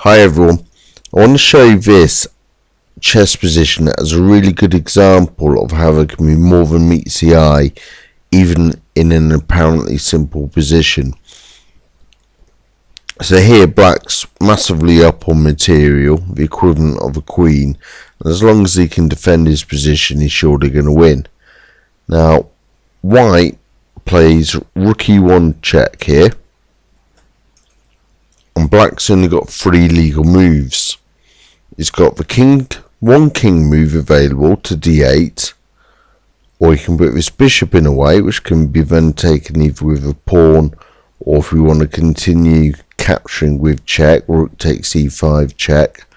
Hi everyone, I want to show you this chess position as a really good example of how there can be more than meets the eye even in an apparently simple position. So here black's massively up on material, the equivalent of a queen, and as long as he can defend his position he's surely going to win. Now white plays rook e1 check here, and black's only got 3 legal moves. He's got the one king move available to d8, or he can put this bishop in a way which can be then taken either with a pawn, or if we want to continue capturing with check, rook takes e5 check,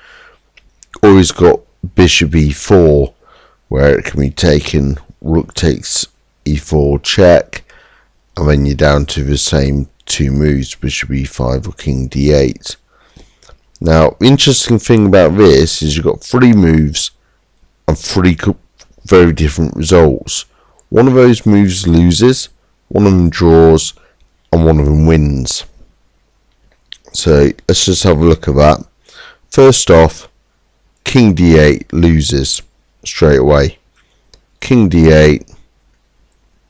or he's got bishop e4 where it can be taken rook takes e4 check, and then you're down to the same 2 moves, bishop e5 or king d8. Now the interesting thing about this is you've got 3 moves and 3 very different results. One of those moves loses, one of them draws, and one of them wins. So let's just have a look at that. First off, king d8 loses straight away. King d8,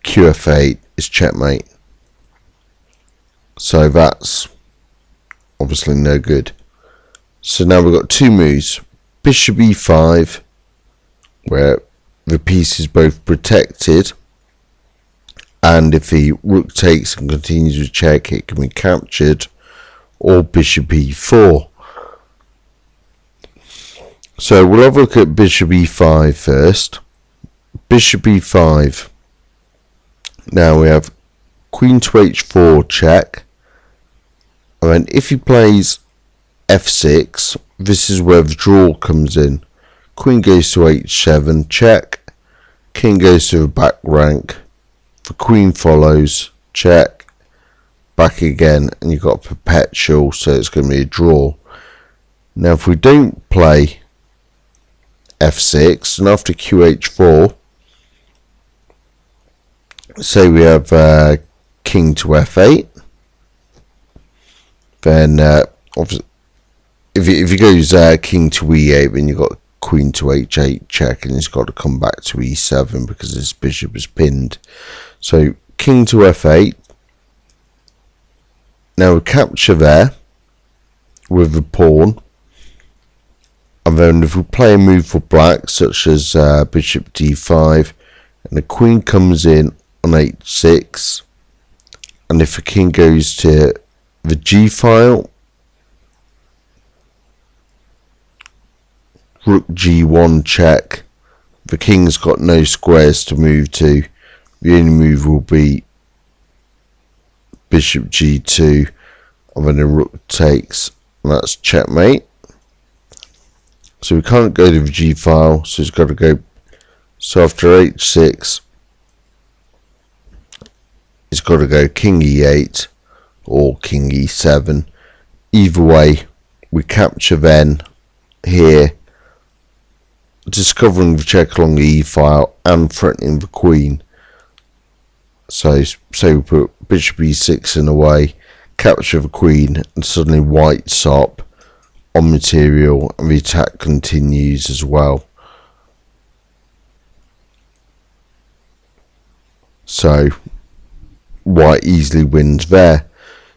qf8 is checkmate. So that's obviously no good. So now we've got 2 moves. Bishop e5, where the piece is both protected, and if the rook takes and continues to check it can be captured, or bishop e4. So we'll have a look at bishop e5 first. Bishop e5. Now we have queen to h4 check, and then if he plays f6, this is where the draw comes in. Queen goes to h7 check, king goes to the back rank, the queen follows check, back again, and you've got perpetual, so it's going to be a draw. Now if we don't play f6 and after qh4, say we have king to f8, then obviously if he goes king to e8, then you've got queen to h8 check, and he's got to come back to e7 because his bishop is pinned. So king to f8. Now we capture there with the pawn, and then if we play a move for black such as bishop d5, and the queen comes in on h6, and if the king goes to the g file, rook g1 check, the king's got no squares to move to, the only move will be bishop g2, and then the rook takes, and that's checkmate. So we can't go to the g file, so it's got to go, so after h6 it's got to go king e8 or king e7. Either way we capture then here, discovering the check along the e file and threatening the queen. So say we put bishop e6 in a way, capture the queen, and suddenly white's up on material and the attack continues as well. So white easily wins there.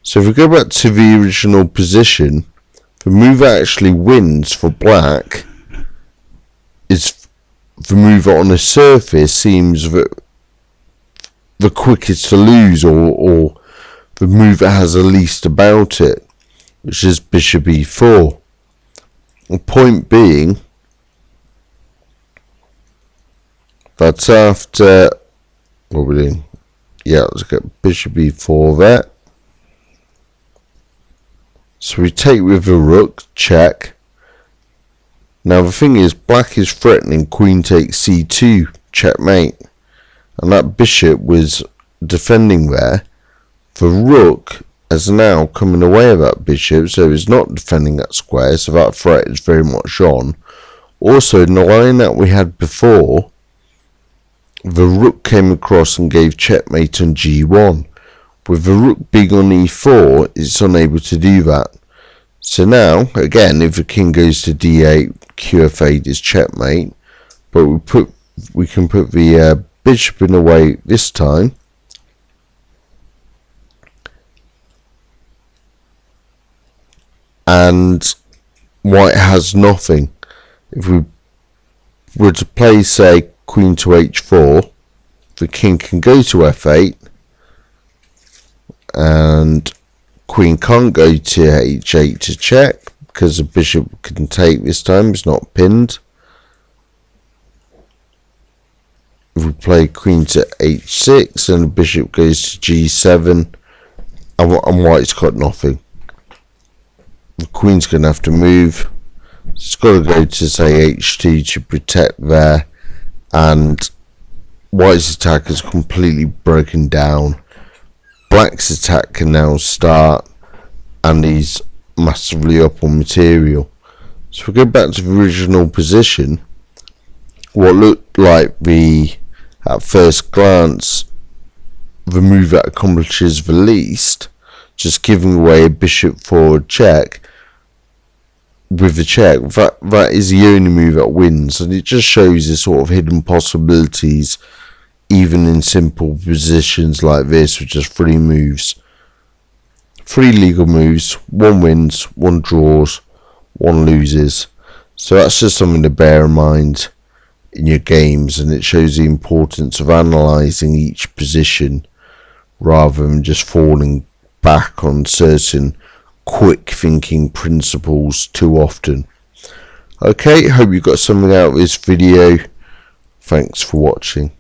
So if we go back to the original position, the move that actually wins for black is the move on the surface seems the quickest to lose, or the move that has the least about it, which is bishop e4. The point being that's after what we're doing. Yeah, let's get bishop e4 there. So we take with the rook check. Now the thing is, black is threatening queen takes c2 checkmate, and that bishop was defending there. The rook is now coming away with that bishop, so it's not defending that square, so that threat is very much on. Also in the line that we had before, the rook came across and gave checkmate on g1. With the rook being on e4, it's unable to do that. So now, again, if the king goes to d8, qf8 is checkmate, but we can put the bishop in the way this time. And white has nothing. If we were to play, say, queen to h4, the king can go to f8, and queen can't go to h8 to check, because the bishop can take this time, it's not pinned. If we play queen to h6 and the bishop goes to g7, and white's got nothing. The queen's going to have to move. It's got to go to, say, h2 to protect there, and white's attack is completely broken down. Black's attack can now start, and he's massively up on material. So if we go back to the original position, what looked like at first glance, the move that accomplishes the least, just giving away a bishop forward check, with the check, that is the only move that wins, and it just shows the sort of hidden possibilities even in simple positions like this with just 3 moves. 3 legal moves, 1 wins, 1 draws, 1 loses. So that's just something to bear in mind in your games, and it shows the importance of analysing each position rather than just falling back on certain quick thinking principles too often. Okay, hope you got something out of this video. Thanks for watching.